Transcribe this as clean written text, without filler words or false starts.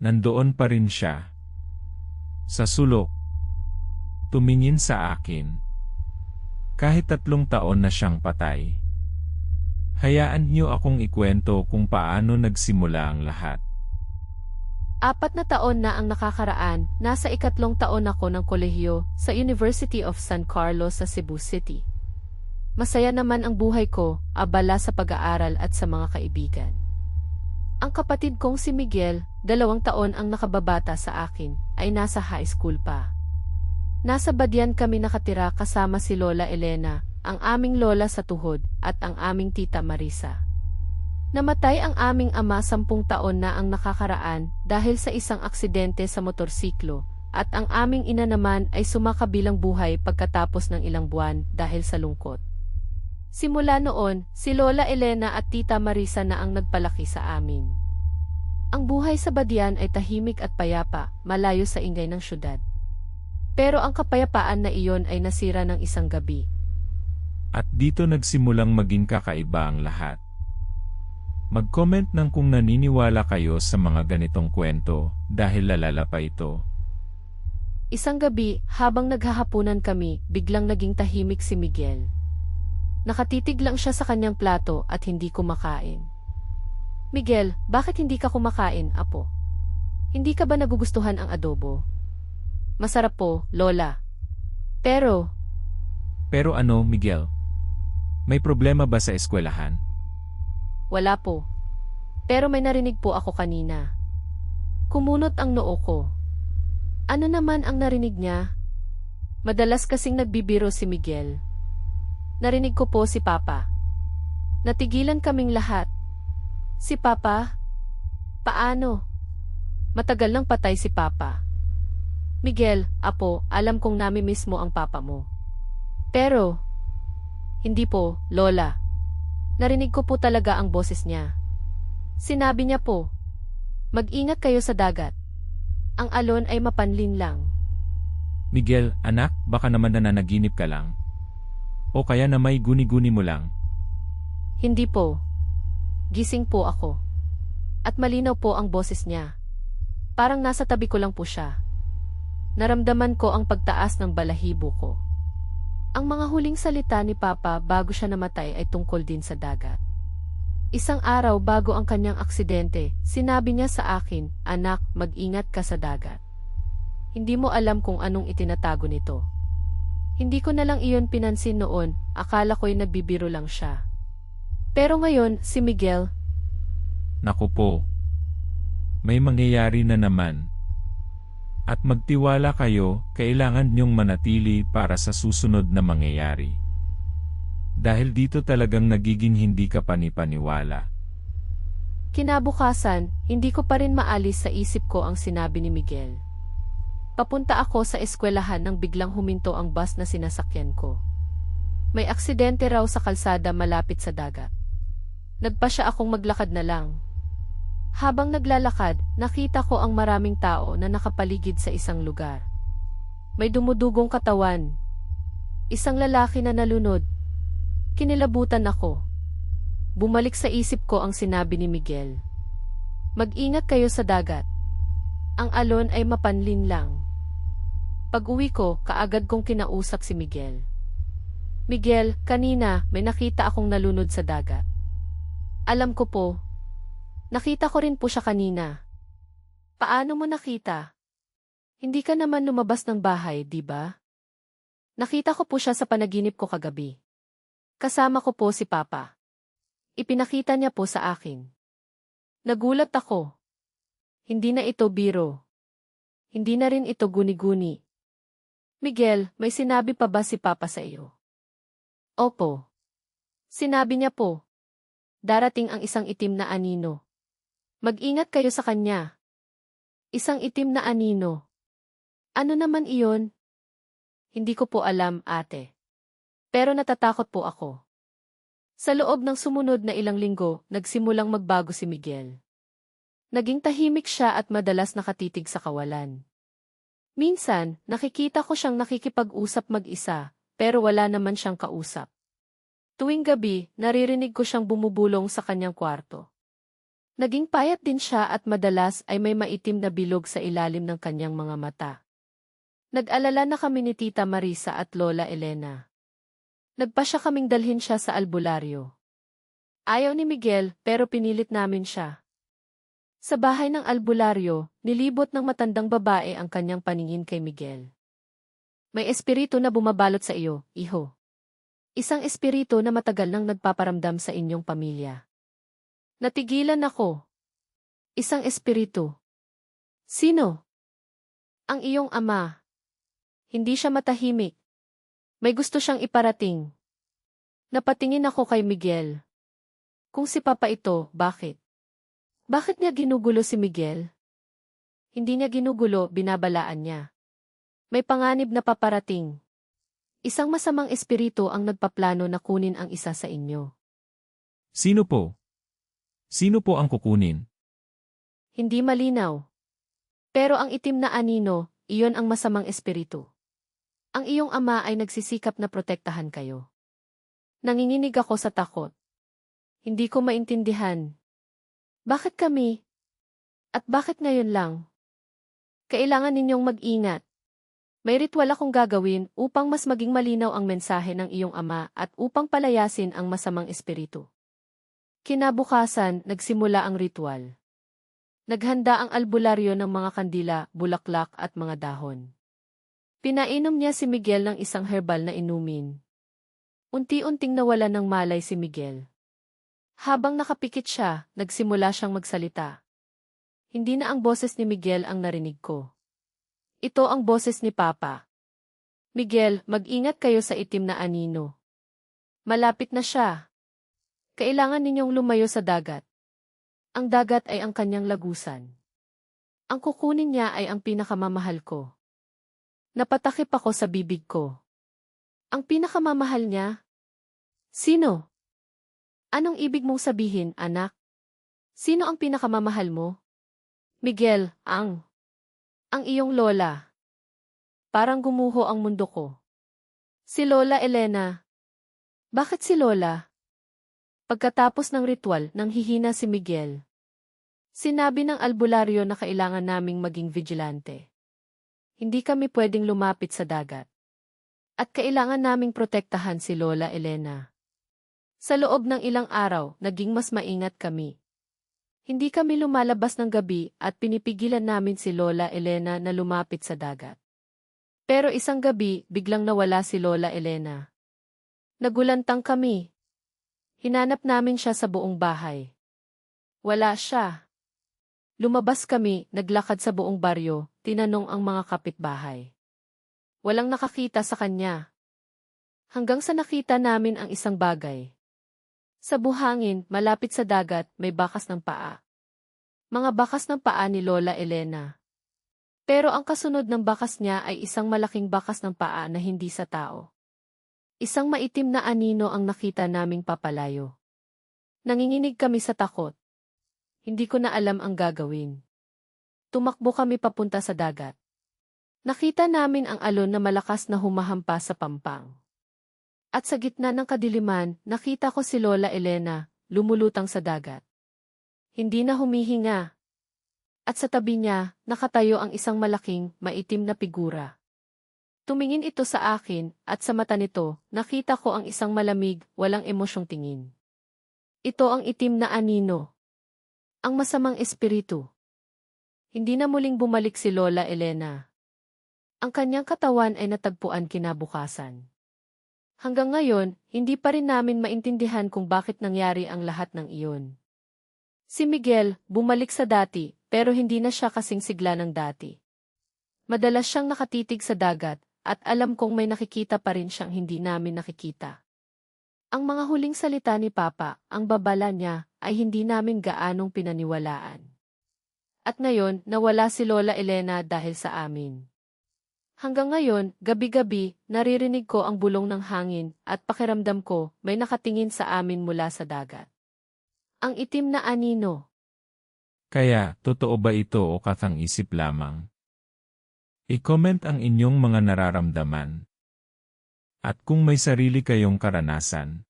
Nandoon pa rin siya. Sa sulok. Tumingin sa akin. Kahit 3 taon na siyang patay. Hayaan niyo akong ikwento kung paano nagsimula ang lahat. 4 na taon na ang nakakaraan, nasa 3 taon ako ng kolehiyo sa University of San Carlos sa Cebu City. Masaya naman ang buhay ko, abala sa pag-aaral at sa mga kaibigan. Ang kapatid kong si Miguel, 2 taon ang nakababata sa akin, ay nasa high school pa. Nasa Badian kami nakatira kasama si Lola Elena, ang aming lola sa tuhod, at ang aming tita Marisa. Namatay ang aming ama 10 taon na ang nakakaraan dahil sa isang aksidente sa motorsiklo, at ang aming ina naman ay sumakabilang buhay pagkatapos ng ilang buwan dahil sa lungkot. Simula noon, si Lola Elena at tita Marisa na ang nagpalaki sa amin. Ang buhay sa Badian ay tahimik at payapa, malayo sa ingay ng syudad. Pero ang kapayapaan na iyon ay nasira ng isang gabi. At dito nagsimulang maging kakaiba ang lahat. Mag-comment ng kung naniniwala kayo sa mga ganitong kwento dahil lalala pa ito. Isang gabi, habang naghahapunan kami, biglang naging tahimik si Miguel. Nakatitig lang siya sa kanyang plato at hindi kumakain. Miguel, bakit hindi ka kumakain, apo? Hindi ka ba nagugustuhan ang adobo? Masarap po, Lola. Pero ano, Miguel? May problema ba sa eskwelahan? wala po. Pero may narinig po ako kanina. Kumunot ang noo ko. Ano naman ang narinig niya? Madalas kasing nagbibiro si Miguel. Narinig ko po si Papa. Natigilan kaming lahat. Si Papa? Paano? Matagal nang patay si Papa. Miguel, apo, alam kong namimiss mo ang papa mo. Pero, hindi po, Lola. Narinig ko po talaga ang boses niya. Sinabi niya po, mag-ingat kayo sa dagat. Ang alon ay mapanlin lang. Miguel, anak, baka naman nananaginip ka lang. O kaya na may guni-guni mo lang. Hindi po. Gising po ako. At malinaw po ang boses niya. Parang nasa tabi ko lang po siya. Naramdaman ko ang pagtaas ng balahibo ko. Ang mga huling salita ni Papa bago siya namatay ay tungkol din sa dagat. Isang araw bago ang kanyang aksidente, sinabi niya sa akin, "Anak, mag-ingat ka sa dagat." Hindi mo alam kung anong itinatago nito. Hindi ko na lang iyon pinansin noon, akala ko'y nagbibiro lang siya. Pero ngayon, si Miguel. Naku po. May mangyayari na naman. At magtiwala kayo, kailangan niyong manatili para sa susunod na mangyayari. Dahil dito talagang nagiging hindi ka panipaniwala. Kinabukasan, hindi ko pa rin maalis sa isip ko ang sinabi ni Miguel. Papunta ako sa eskwelahan nang biglang huminto ang bus na sinasakyan ko. May aksidente raw sa kalsada malapit sa dagat. Nagpasya akong maglakad na lang. Habang naglalakad, nakita ko ang maraming tao na nakapaligid sa isang lugar. May dumudugong katawan. Isang lalaki na nalunod. Kinilabutan ako. Bumalik sa isip ko ang sinabi ni Miguel. Mag-ingat kayo sa dagat. Ang alon ay mapanlin lang. Pag-uwi ko, kaagad kong kinausap si Miguel. Miguel, kanina may nakita akong nalunod sa dagat. Alam ko po. Nakita ko rin po siya kanina. Paano mo nakita? Hindi ka naman lumabas ng bahay, di ba? Nakita ko po siya sa panaginip ko kagabi. Kasama ko po si Papa. Ipinakita niya po sa akin. Nagulat ako. Hindi na ito biro. Hindi na rin ito guni-guni. Miguel, may sinabi pa ba si Papa sa iyo? Opo. Sinabi niya po. Darating ang isang itim na anino. Mag-ingat kayo sa kanya. Isang itim na anino. Ano naman iyon? Hindi ko po alam, ate. Pero natatakot po ako. Sa loob ng sumunod na ilang linggo, nagsimulang magbago si Miguel. Naging tahimik siya at madalas nakatitig sa kawalan. Minsan, nakikita ko siyang nakikipag-usap mag-isa, pero wala naman siyang kausap. Tuwing gabi, naririnig ko siyang bumubulong sa kanyang kwarto. Naging payat din siya at madalas ay may maitim na bilog sa ilalim ng kanyang mga mata. Nag-alala na kami ni Tita Marisa at Lola Elena. Nagpasya kaming dalhin siya sa albularyo. Ayaw ni Miguel pero pinilit namin siya. Sa bahay ng albularyo, nilibot ng matandang babae ang kanyang paningin kay Miguel. May espiritu na bumabalot sa iyo, iho. Isang espiritu na matagal nang nagpaparamdam sa inyong pamilya. Natigilan ako. Isang espiritu. Sino? Ang iyong ama. Hindi siya matahimik. May gusto siyang iparating. Napatingin ako kay Miguel. Kung si Papa ito, bakit? Bakit niya ginugulo si Miguel? Hindi niya ginugulo, binabalaan niya. May panganib na paparating. Isang masamang espiritu ang nagpaplano na kunin ang isa sa inyo. Sino po? Sino po ang kukunin? Hindi malinaw. Pero ang itim na anino, iyon ang masamang espiritu. Ang iyong ama ay nagsisikap na protektahan kayo. Nanginginig ako sa takot. Hindi ko maintindihan. Bakit kami? At bakit ngayon lang? Kailangan ninyong mag-ingat. May ritual akong gagawin upang mas maging malinaw ang mensahe ng iyong ama at upang palayasin ang masamang espiritu. Kinabukasan, nagsimula ang ritual. Naghanda ang albularyo ng mga kandila, bulaklak at mga dahon. Pinainom niya si Miguel ng isang herbal na inumin. Unti-unting nawala ng malay si Miguel. Habang nakapikit siya, nagsimula siyang magsalita. Hindi na ang boses ni Miguel ang narinig ko. Ito ang boses ni Papa. Miguel, mag-ingat kayo sa itim na anino. Malapit na siya. Kailangan ninyong lumayo sa dagat. Ang dagat ay ang kanyang lagusan. Ang kukunin niya ay ang pinakamamahal ko. Napatakip ako sa bibig ko. Ang pinakamamahal niya? Sino? Anong ibig mong sabihin, anak? Sino ang pinakamamahal mo? Miguel, ang iyong lola. Parang gumuho ang mundo ko. Si Lola Elena. Bakit si Lola? Pagkatapos ng ritual, nanghihina si Miguel. Sinabi ng albularyo na kailangan naming maging vigilante. Hindi kami pwedeng lumapit sa dagat. At kailangan naming protektahan si Lola Elena. Sa loob ng ilang araw, naging mas maingat kami. Hindi kami lumalabas ng gabi at pinipigilan namin si Lola Elena na lumapit sa dagat. Pero isang gabi, biglang nawala si Lola Elena. Nagulantang kami. Hinanap namin siya sa buong bahay. Wala siya. Lumabas kami, naglakad sa buong baryo, tinanong ang mga kapitbahay. Walang nakakita sa kanya. Hanggang sa nakita namin ang isang bagay. Sa buhangin, malapit sa dagat, may bakas ng paa. Mga bakas ng paa ni Lola Elena. Pero ang kasunod ng bakas niya ay isang malaking bakas ng paa na hindi sa tao. Isang maitim na anino ang nakita naming papalayo. Nanginginig kami sa takot. Hindi ko na alam ang gagawin. Tumakbo kami papunta sa dagat. Nakita namin ang alon na malakas na humahampas sa pampang. At sa gitna ng kadiliman, nakita ko si Lola Elena, lumulutang sa dagat. Hindi na humihinga. At sa tabi niya, nakatayo ang isang malaking, maitim na figura. Tumingin ito sa akin, at sa mata nito, nakita ko ang isang malamig, walang emosyong tingin. Ito ang itim na anino. Ang masamang espiritu. Hindi na muling bumalik si Lola Elena. Ang kanyang katawan ay natagpuan kinabukasan. Hanggang ngayon, hindi pa rin namin maintindihan kung bakit nangyari ang lahat ng iyon. Si Miguel, bumalik sa dati, pero hindi na siya kasing sigla ng dati. Madalas siyang nakatitig sa dagat, at alam kong may nakikita pa rin siyang hindi namin nakikita. Ang mga huling salita ni Papa, ang babala niya, ay hindi namin gaanong pinaniwalaan. At ngayon, nawala si Lola Elena dahil sa amin. Hanggang ngayon, gabi-gabi, naririnig ko ang bulong ng hangin at pakiramdam ko may nakatingin sa amin mula sa dagat. Ang itim na anino. Kaya, totoo ba ito o katang-isip lamang? I-comment ang inyong mga nararamdaman. At kung may sarili kayong karanasan,